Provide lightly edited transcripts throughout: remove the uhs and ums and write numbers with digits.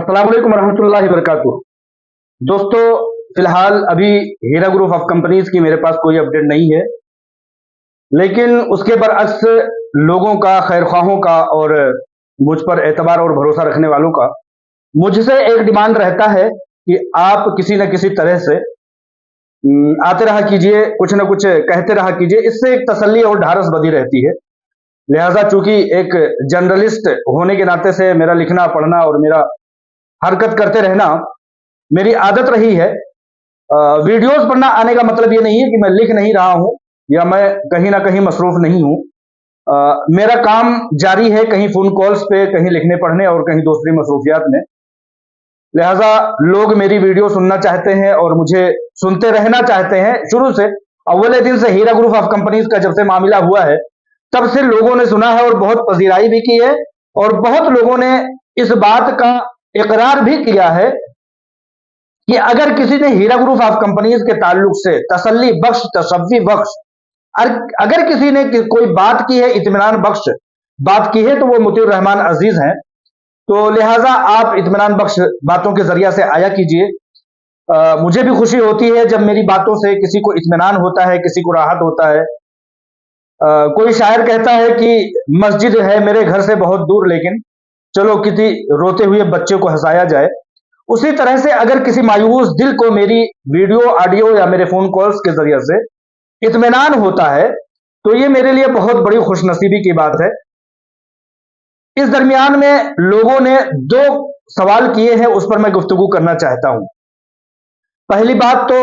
अस्सलाम वालेकुम रहमतुल्लाहि वबरकातुहू। दोस्तों, फिलहाल अभी हीरा ग्रुप ऑफ कंपनीज की मेरे पास कोई अपडेट नहीं है, लेकिन उसके बरअक्स लोगों का, खैरख्वाहों का और मुझ पर एतबार और भरोसा रखने वालों का मुझसे एक डिमांड रहता है कि आप किसी न किसी तरह से आते रहा कीजिए, कुछ न कुछ कहते रहा कीजिए। इससे एक तसल्ली और ढारस बनी रहती है। लिहाजा चूंकि एक जर्नलिस्ट होने के नाते से मेरा लिखना, पढ़ना और मेरा हरकत करते रहना मेरी आदत रही है। वीडियोस पर ना आने का मतलब ये नहीं है कि मैं लिख नहीं रहा हूं या मैं कहीं ना कहीं मसरूफ नहीं हूं। मेरा काम जारी है, कहीं फोन कॉल्स पे, कहीं लिखने पढ़ने और कहीं दूसरी मसरूफियात में। लिहाजा लोग मेरी वीडियो सुनना चाहते हैं और मुझे सुनते रहना चाहते हैं। शुरू से, अव्वल दिन से हीरा ग्रुप ऑफ कंपनीज का जब से मामला हुआ है, तब से लोगों ने सुना है और बहुत पजीराई भी की है और बहुत लोगों ने इस बात का इकरार भी किया है कि अगर किसी ने हीरा ग्रुप ऑफ कंपनीज के ताल्लुक से तसल्ली बख्श, तसव्वी बख्श, अगर किसी ने कोई बात की है, इत्मीनान बख्श बात की है, तो वो मुतीउर रहमान अजीज हैं। तो लिहाजा आप इत्मीनान बख्श बातों के जरिया से आया कीजिए। मुझे भी खुशी होती है जब मेरी बातों से किसी को इत्मीनान होता है, किसी को राहत होता है। कोई शायर कहता है कि मस्जिद है मेरे घर से बहुत दूर, लेकिन चलो किसी रोते हुए बच्चे को हंसाया जाए। उसी तरह से अगर किसी मायूस दिल को मेरी वीडियो, ऑडियो या मेरे फोन कॉल्स के जरिए से इत्मीनान होता है, तो ये मेरे लिए बहुत बड़ी खुशनसीबी की बात है। इस दरमियान में लोगों ने दो सवाल किए हैं, उस पर मैं गुफ्तगू करना चाहता हूं। पहली बात तो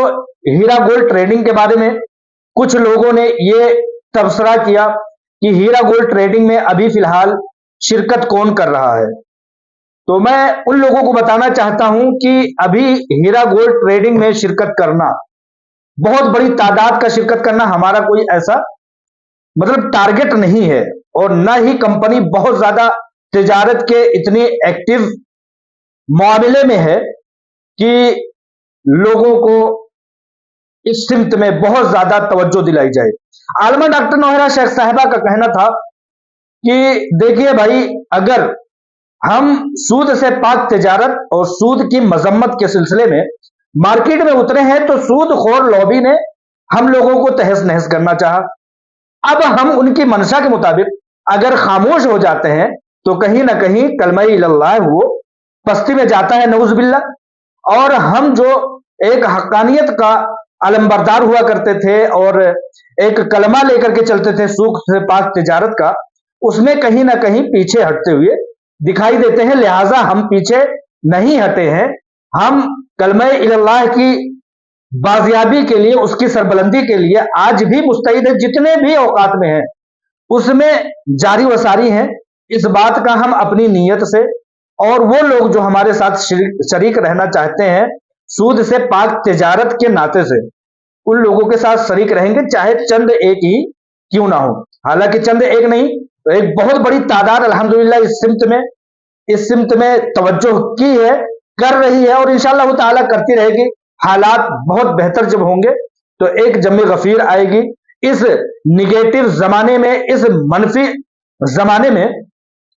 हीरा गोल्ड ट्रेडिंग के बारे में कुछ लोगों ने ये तबसरा किया कि हीरा गोल्ड ट्रेडिंग में अभी फिलहाल शिरकत कौन कर रहा है। तो मैं उन लोगों को बताना चाहता हूं कि अभी हीरा गोल्ड ट्रेडिंग में शिरकत करना, बहुत बड़ी तादाद का शिरकत करना हमारा कोई ऐसा मतलब टारगेट नहीं है और न ही कंपनी बहुत ज्यादा तिजारत के इतनी एक्टिव मामले में है कि लोगों को इस सिमत में बहुत ज्यादा तवज्जो दिलाई जाए। आलमा डॉक्टर नौहरा शेख साहिबा का कहना था कि देखिए भाई, अगर हम सूद से पाक तिजारत और सूद की मजम्मत के सिलसिले में मार्केट में उतरे हैं, तो सूद खोर लॉबी ने हम लोगों को तहस नहस करना चाहा। अब हम उनकी मंशा के मुताबिक अगर खामोश हो जाते हैं तो कहीं ना कहीं कलमा इल्लल्लाह वो पस्ती में जाता है, नऊजुबिल्ला। और हम जो एक हक्कानियत का अलमबरदार हुआ करते थे और एक कलमा लेकर के चलते थे सूद से पाक तिजारत का, उसमें कहीं ना कहीं पीछे हटते हुए दिखाई देते हैं। लिहाजा हम पीछे नहीं हटे हैं। हम कलमा इल्लल्लाह की बाजियाबी के लिए, उसकी सरबलंदी के लिए आज भी मुस्तैद है। जितने भी औकात में हैं उसमें जारी वसारी हैं। इस बात का हम अपनी नीयत से, और वो लोग जो हमारे साथ शरीक रहना चाहते हैं सूद से पाक तिजारत के नाते से, उन लोगों के साथ शरीक रहेंगे, चाहे चंद एक ही क्यों ना हो। हालांकि चंद एक नहीं, तो एक बहुत बड़ी तादाद अल्हम्दुलिल्लाह इस सिमत में तवज्जो की है, कर रही है और इंशाअल्लाह ताला करती रहेगी। हालात बहुत बेहतर जब होंगे तो एक जमे गफीर आएगी। इस निगेटिव जमाने में, इस मनफी जमाने में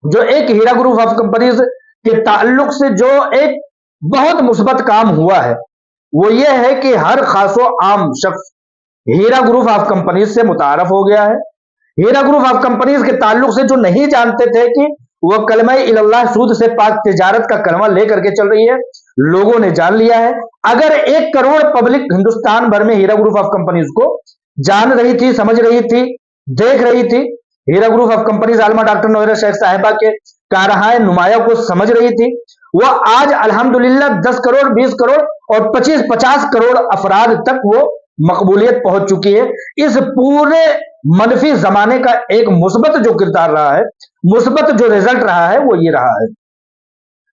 जो एक हीरा ग्रुप ऑफ कंपनीज के ताल्लुक से जो एक बहुत मुस्बत काम हुआ है, वो ये है कि हर खासो आम शख्स हीरा ग्रुप ऑफ कंपनीज से मुतारफ हो गया है। हीरा ग्रुप ऑफ कंपनीज के ताल्लुक से जो नहीं जानते थे कि वह कलमा इल्लल्लाह सूद से पाक तिजारत का कलमा लेकर के चल रही है, लोगों ने जान लिया है। अगर 1 करोड़ पब्लिक हिंदुस्तान भर में हीरा ग्रुप ऑफ कंपनीज को जान रही थी, समझ रही थी, देख रही थी, हीरा ग्रुप ऑफ कंपनीज आलमा डॉक्टर नौहरा शेख साहिबा के कारहाय नुमाया को समझ रही थी, वह आज अल्हम्दुलिल्लाह 10 करोड़, 20 करोड़ और 25-50 करोड़ अफराद तक वो मकबूलियत पहुंच चुकी है। इस पूरे मनफी जमाने का एक मुस्बत जो किरदार रहा है, मुस्बत जो रिजल्ट रहा है, वो ये रहा है।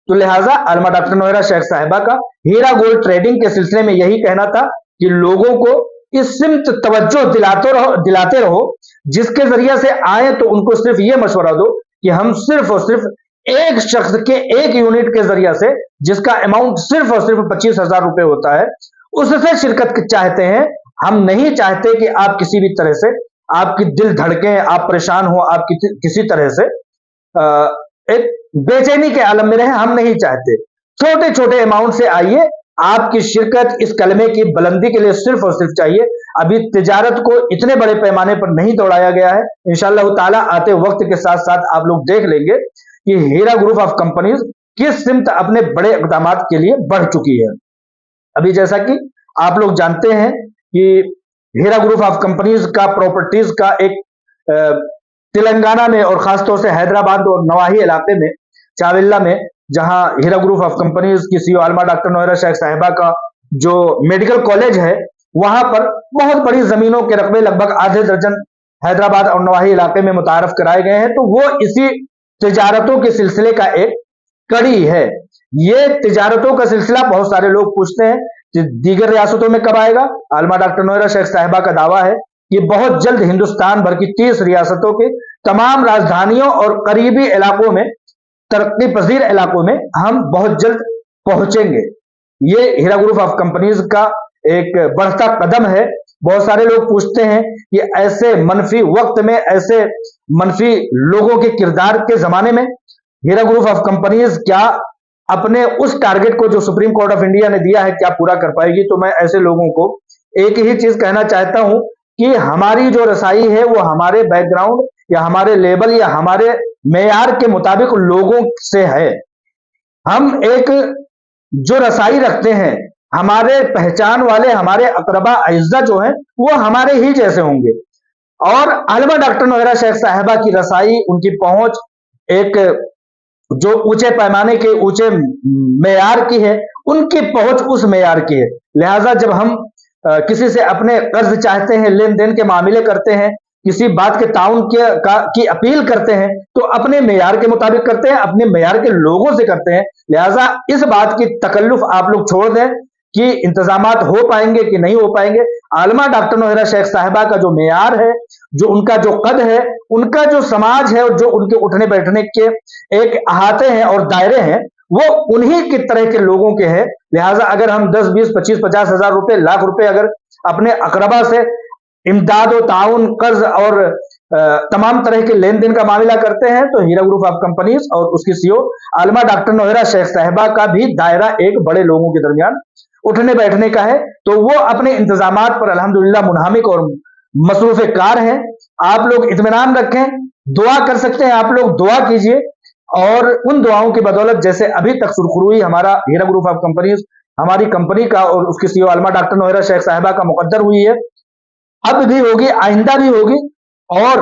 तो लिहाजा आलमा डॉक्टर नौहरा शेख साहिबा का हीरा गोल्ड ट्रेडिंग के सिलसिले में यही कहना था कि लोगों को इस सिमत तवज्जो दिलाते रहो, जिसके जरिए से आए तो उनको सिर्फ ये मशवरा दो कि हम सिर्फ और सिर्फ एक शख्स के एक यूनिट के जरिए से, जिसका अमाउंट सिर्फ और सिर्फ 25,000 रुपए होता है, उससे शिरकत चाहते हैं। हम नहीं चाहते कि आप किसी भी तरह से, आपकी दिल धड़के, आप परेशान हो, आप किसी तरह से एक बेचैनी के आलम में रहे, हम नहीं चाहते। छोटे छोटे अमाउंट से आइए, आपकी शिरकत इस कलमे की बुलंदी के लिए सिर्फ और सिर्फ चाहिए। अभी तिजारत को इतने बड़े पैमाने पर नहीं दौड़ाया गया है। इंशाअल्लाह ताला आते वक्त के साथ साथ आप लोग देख लेंगे कि हीरा ग्रुप ऑफ कंपनीज किस सिमत अपने बड़े इकदाम के लिए बढ़ चुकी है। अभी जैसा कि आप लोग जानते हैं कि हीरा ग्रुप ऑफ कंपनीज का प्रॉपर्टीज का एक तेलंगाना में और खासतौर से हैदराबाद और नवाही इलाके में चाविल्ला में, जहां हीरा ग्रुप ऑफ कंपनीज की सीईओ आलमा डॉक्टर नोहरा शेख साहिबा का जो मेडिकल कॉलेज है, वहां पर बहुत बड़ी जमीनों के रकबे लगभग आधे दर्जन हैदराबाद और नवाही इलाके में मुतारफ कराए गए हैं। तो वो इसी तिजारतों के सिलसिले का एक कड़ी है। ये तिजारतों का सिलसिला बहुत सारे लोग पूछते हैं कि दीगर रियासतों में कब आएगा। आलमा डॉक्टर नोहरा शेख साहिबा का दावा है कि बहुत जल्द हिंदुस्तान भर की 30 रियासतों के तमाम राजधानियों और करीबी इलाकों में, तरक्की पजीर इलाकों में हम बहुत जल्द पहुंचेंगे। ये हीरा ग्रुप ऑफ कंपनीज का एक बढ़ता कदम है। बहुत सारे लोग पूछते हैं कि ऐसे मनफी वक्त में, ऐसे मनफी लोगों के किरदार के जमाने में हीरा ग्रुप ऑफ कंपनीज क्या अपने उस टारगेट को जो सुप्रीम कोर्ट ऑफ इंडिया ने दिया है क्या पूरा कर पाएगी। तो मैं ऐसे लोगों को एक ही चीज कहना चाहता हूं कि हमारी जो रसाई है वो हमारे बैकग्राउंड या हमारे लेवल या हमारे मेयार के मुताबिक लोगों से है। हम एक जो रसाई रखते हैं, हमारे पहचान वाले, हमारे अकरबा अइज्जा जो हैं वो हमारे ही जैसे होंगे। और आलमा डॉक्टर नोहरा शेख साहिबा की रसाई, उनकी पहुंच एक जो ऊंचे पैमाने के ऊंचे मेयार की है, उनकी पहुंच उस मेयार की है। लिहाजा जब हम किसी से अपने कर्ज चाहते हैं, लेन देन के मामले करते हैं, किसी बात के ताउन की अपील करते हैं, तो अपने मेयार के मुताबिक करते हैं, अपने मेयार के लोगों से करते हैं। लिहाजा इस बात की तकल्लुफ आप लोग छोड़ दें कि इंतजामात हो पाएंगे कि नहीं हो पाएंगे। आलमा डॉक्टर नोहरा शेख साहिबा का जो मेयार है, जो उनका जो कद है, उनका जो समाज है और जो उनके उठने बैठने के एक अहाते हैं और दायरे हैं, वो उन्हीं की तरह के लोगों के हैं। लिहाजा अगर हम 10, 20, 25, 50 हजार रुपए, लाख रुपए अगर अपने अकरबा से इमदाद और ताउन, कर्ज और तमाम तरह के लेन देन का मामला करते हैं, तो हीरा ग्रुप ऑफ कंपनीज और उसकी सीईओ आलमा डॉक्टर नोहरा शेख साहिबा का भी दायरा एक बड़े लोगों के दरमियान उठने बैठने का है। तो वो अपने इंतजामात पर अल्हम्दुलिल्लाह मुनहमिक और मसरूफ कार हैं। आप लोग इत्मीनान रखें, दुआ कर सकते हैं, आप लोग दुआ कीजिए और उन दुआओं की बदौलत जैसे अभी तक सुरखरुई हमारा हीरा ग्रुप ऑफ कंपनीज, हमारी कंपनी का और उसकी सीईओ आलमा डॉक्टर नोहरा शेख साहिबा का मुकद्दर हुई है, अब भी होगी, आइंदा भी होगी। और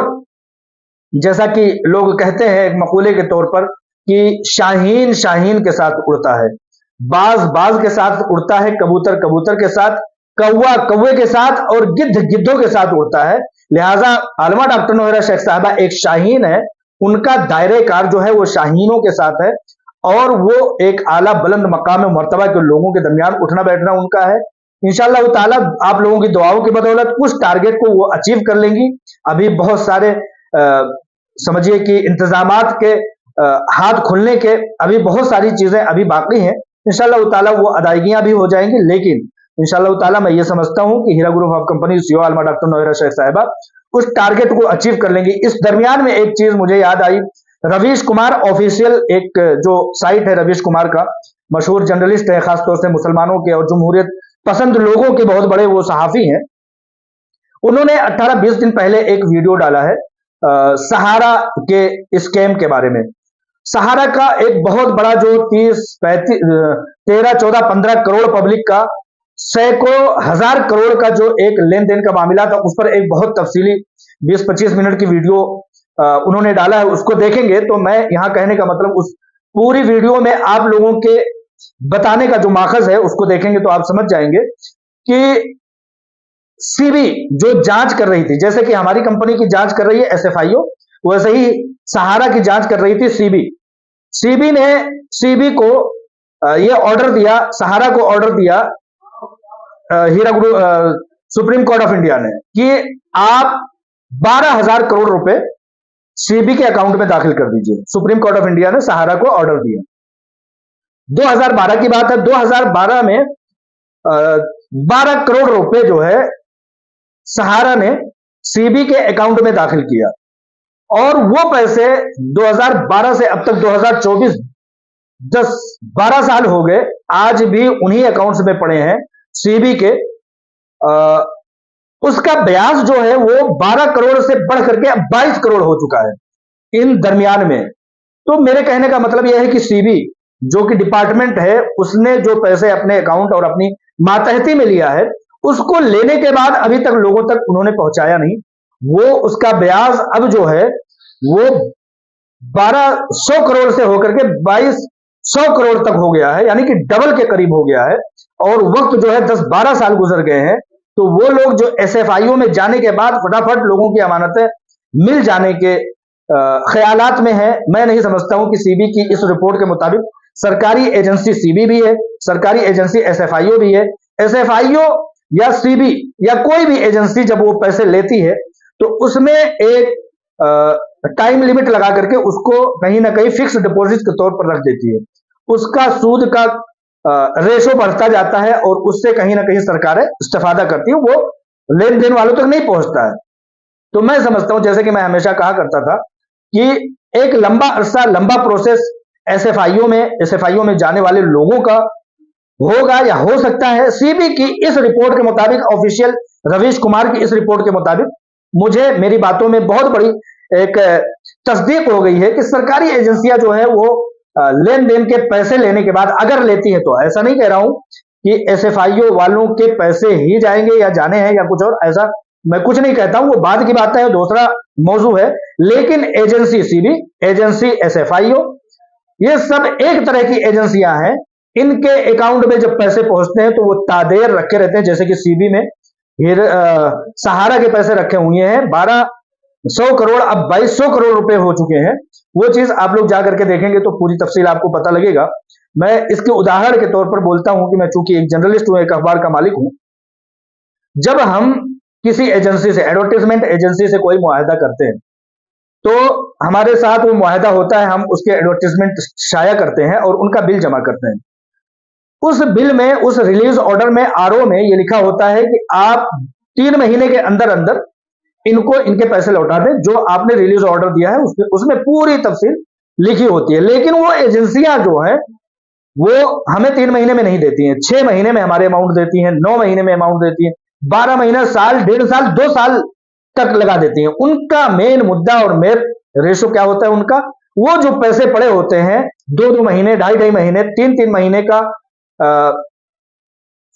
जैसा कि लोग कहते हैं एक मकूले के तौर पर कि शाहीन शाहीन के साथ उड़ता है, बाज बाज के साथ उड़ता है, कबूतर कबूतर के साथ, कौवा कौवे के साथ और गिद्ध गिद्धों के साथ उड़ता है। लिहाजा आलमा डॉक्टर नोहरा शेख साहिबा एक शाहीन है, उनका दायरे कार जो है वो शाहीनों के साथ है और वो एक आला बुलंद मकाम मर्तबा के लोगों के दरमियान उठना बैठना उनका है। इंशाअल्लाह ताला आप लोगों की दुआओं की बदौलत उस टारगेट को वो अचीव कर लेंगी। अभी बहुत सारे समझिए कि इंतजामात के हाथ खुलने के अभी बहुत सारी चीजें अभी बाकी हैं। इंशाअल्लाह ताला वो अदायगियां भी हो जाएंगी, लेकिन इंशाअल्लाह ताला मैं ये समझता हूं कि Heera group of company CEO आलमा डॉक्टर नोहरा शेख साहिबा उस टारगेट को अचीव कर लेंगे। इस दरमियान में एक चीज मुझे याद आई, रवीश कुमार ऑफिशियल एक जो साइट है रवीश कुमार का, मशहूर जर्नलिस्ट है, खासतौर से मुसलमानों के और जमहूरियत पसंद लोगों के बहुत बड़े वो सहाफी हैं। उन्होंने 18-20 दिन पहले एक वीडियो डाला है सहारा के स्कैम के बारे में। सहारा का एक बहुत बड़ा जो 30, 35, 13, 14, 15 करोड़ पब्लिक का सैकड़ों हजार करोड़ का जो एक लेन देन का मामला था, उस पर एक बहुत तफसीली 20-25 मिनट की वीडियो उन्होंने डाला है। उसको देखेंगे तो मैं यहां कहने का मतलब उस पूरी वीडियो में आप लोगों के बताने का जो माखज है उसको देखेंगे तो आप समझ जाएंगे कि सीबी जो जांच कर रही थी, जैसे कि हमारी कंपनी की जांच कर रही है एसएफआईओ, वैसे ही सहारा की जांच कर रही थी सीबी। सीबी ने सीबी को ये ऑर्डर दिया, सहारा को ऑर्डर दिया Heera group supreme court of India ने कि आप 12,000 करोड़ रुपए सीबी के अकाउंट में दाखिल कर दीजिए। सुप्रीम कोर्ट ऑफ इंडिया ने सहारा को ऑर्डर दिया। 2012 की बात है। 2012 में 12 करोड़ रुपए जो है सहारा ने सीबी के अकाउंट में दाखिल किया और वो पैसे 2012 से अब तक 2024 10-12 साल हो गए, आज भी उन्हीं अकाउंट्स में पड़े हैं सीबी के। उसका ब्याज जो है वो 12 करोड़ से बढ़ करके अब 22 करोड़ हो चुका है इन दरमियान में। तो मेरे कहने का मतलब यह है कि सीबी जो कि डिपार्टमेंट है, उसने जो पैसे अपने अकाउंट और अपनी मातहती में लिया है, उसको लेने के बाद अभी तक लोगों तक उन्होंने पहुंचाया नहीं। वो उसका ब्याज अब जो है वो 1200 करोड़ से होकर के 2200 करोड़ तक हो गया है, यानी कि डबल के करीब हो गया है। और वक्त जो है 10-12 साल गुजर गए हैं। तो वो लोग जो एसएफआईओ में जाने के बाद फटाफट लोगों की अमानतें मिल जाने के ख्यालात में है। मैं नहीं समझता हूं कि सीबी की इस रिपोर्ट के मुताबिक सरकारी एजेंसी सीबी भी है, सरकारी एजेंसी एसएफआईओ भी है। एसएफआईओ या सीबी या कोई भी एजेंसी जब वो पैसे लेती है तो उसमें एक टाइम लिमिट लगा करके उसको कहीं ना कहीं फिक्स डिपॉजिट के तौर पर रख देती है। उसका सूद का रेशो बढ़ता जाता है और उससे कहीं ना कहीं सरकारें इस्तेफादा करती है, वो लेन देन वालों तक नहीं पहुंचता है। तो मैं समझता हूं, जैसे कि मैं हमेशा कहा करता था कि एक लंबा अरसा लंबा प्रोसेस एसएफआईओ में जाने वाले लोगों का होगा या हो सकता है। सीबी की इस रिपोर्ट के मुताबिक, ऑफिशियल रवीश कुमार की इस रिपोर्ट के मुताबिक, मुझे मेरी बातों में बहुत बड़ी एक तस्दीक हो गई है कि सरकारी एजेंसियां जो है वो लेन देन के पैसे लेने के बाद अगर लेती है, तो ऐसा नहीं कह रहा हूं कि एसएफआईओ वालों के पैसे ही जाएंगे या जाने हैं या कुछ और, ऐसा मैं कुछ नहीं कहता हूं, वो बाद की बात है, दूसरा मौजू है। लेकिन एजेंसी सीबी, एजेंसी एसएफआईओ, ये सब एक तरह की एजेंसियां हैं। इनके अकाउंट में जब पैसे पहुंचते हैं तो वो तादेर रखे रहते हैं। जैसे कि सीबी में सहारा के पैसे रखे हुए हैं 1200 करोड़, अब 2200 करोड़ रुपए हो चुके हैं। वो चीज आप लोग जाकर के देखेंगे तो पूरी तफसील आपको पता लगेगा। मैं इसके उदाहरण के तौर पर बोलता हूं कि मैं चूंकि एक जर्नलिस्ट हूं, एक अखबार का मालिक हूं। जब हम किसी एजेंसी से, एडवर्टाइजमेंट एजेंसी से कोई मुआहदा करते हैं तो हमारे साथ वो मुआहदा होता है, हम उसके एडवर्टाइजमेंट शाया करते हैं और उनका बिल जमा करते हैं। उस बिल में, उस रिलीज ऑर्डर में, आरओ में ये लिखा होता है कि आप 3 महीने के अंदर अंदर इनको इनके पैसे लौटा दें जो आपने रिलीज ऑर्डर दिया है, उसमें पूरी तफसील लिखी होती है। लेकिन वो एजेंसियां जो है वो हमें 3 महीने में नहीं देती हैं, 6 महीने में हमारे अमाउंट देती हैं, 9 महीने में अमाउंट देती हैं, 12 महीना, साल, 1.5 साल, 2 साल तक लगा देती हैं। उनका मेन मुद्दा और मेन रेशो क्या होता है उनका, वो जो पैसे पड़े होते हैं 2-2 महीने, 2.5-2.5 महीने, 3-3 महीने का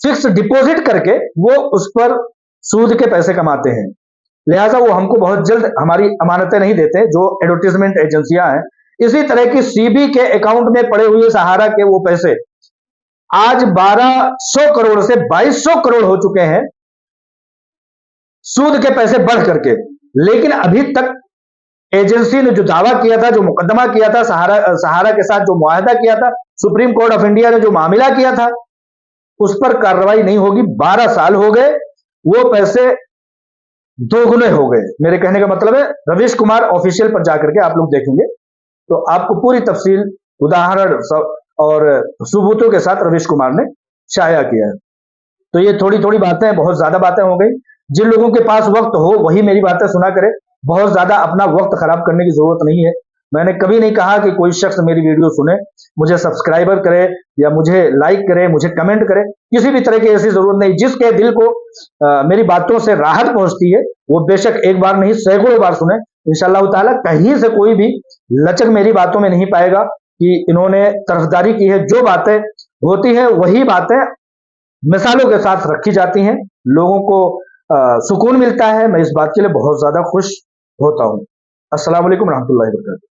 फिक्स डिपॉजिट करके वो उस पर सूद के पैसे कमाते हैं। लिहाजा वो हमको बहुत जल्द हमारी अमानतें नहीं देते जो एडवर्टाइजमेंट एजेंसियां हैं। इसी तरह की सीबी के अकाउंट में पड़े हुए सहारा के वो पैसे आज 1200 करोड़ से 2200 करोड़ हो चुके हैं, सूद के पैसे बढ़ करके। लेकिन अभी तक एजेंसी ने जो दावा किया था, जो मुकदमा किया था, सहारा के साथ जो मुआहदा किया था, सुप्रीम कोर्ट ऑफ इंडिया ने जो मामला किया था, उस पर कार्रवाई नहीं होगी। 12 साल हो गए, वो पैसे दोगुने हो गए। मेरे कहने का मतलब है, रवीश कुमार ऑफिशियल पर जाकर के आप लोग देखेंगे तो आपको पूरी तफसील, उदाहरण और सबूतों के साथ रवीश कुमार ने शाया किया है। तो ये थोड़ी थोड़ी बातें, बहुत ज्यादा बातें हो गई। जिन लोगों के पास वक्त हो वही मेरी बातें सुना करे, बहुत ज्यादा अपना वक्त खराब करने की जरूरत नहीं है। मैंने कभी नहीं कहा कि कोई शख्स मेरी वीडियो सुने, मुझे सब्सक्राइबर करे या मुझे लाइक करे, मुझे कमेंट करे, किसी भी तरह की ऐसी जरूरत नहीं। जिसके दिल को मेरी बातों से राहत पहुंचती है वो बेशक एक बार नहीं सैकड़ों बार सुने। इंशाअल्लाह ताला कहीं से कोई भी लचक मेरी बातों में नहीं पाएगा कि इन्होंने तरफदारी की है। जो बातें होती है वही बातें मिसालों के साथ रखी जाती हैं, लोगों को सुकून मिलता है। मैं इस बात के लिए बहुत ज्यादा खुश होता हूं। अस्सलाम वालेकुम रहमतुल्लाहि व बरकातहू।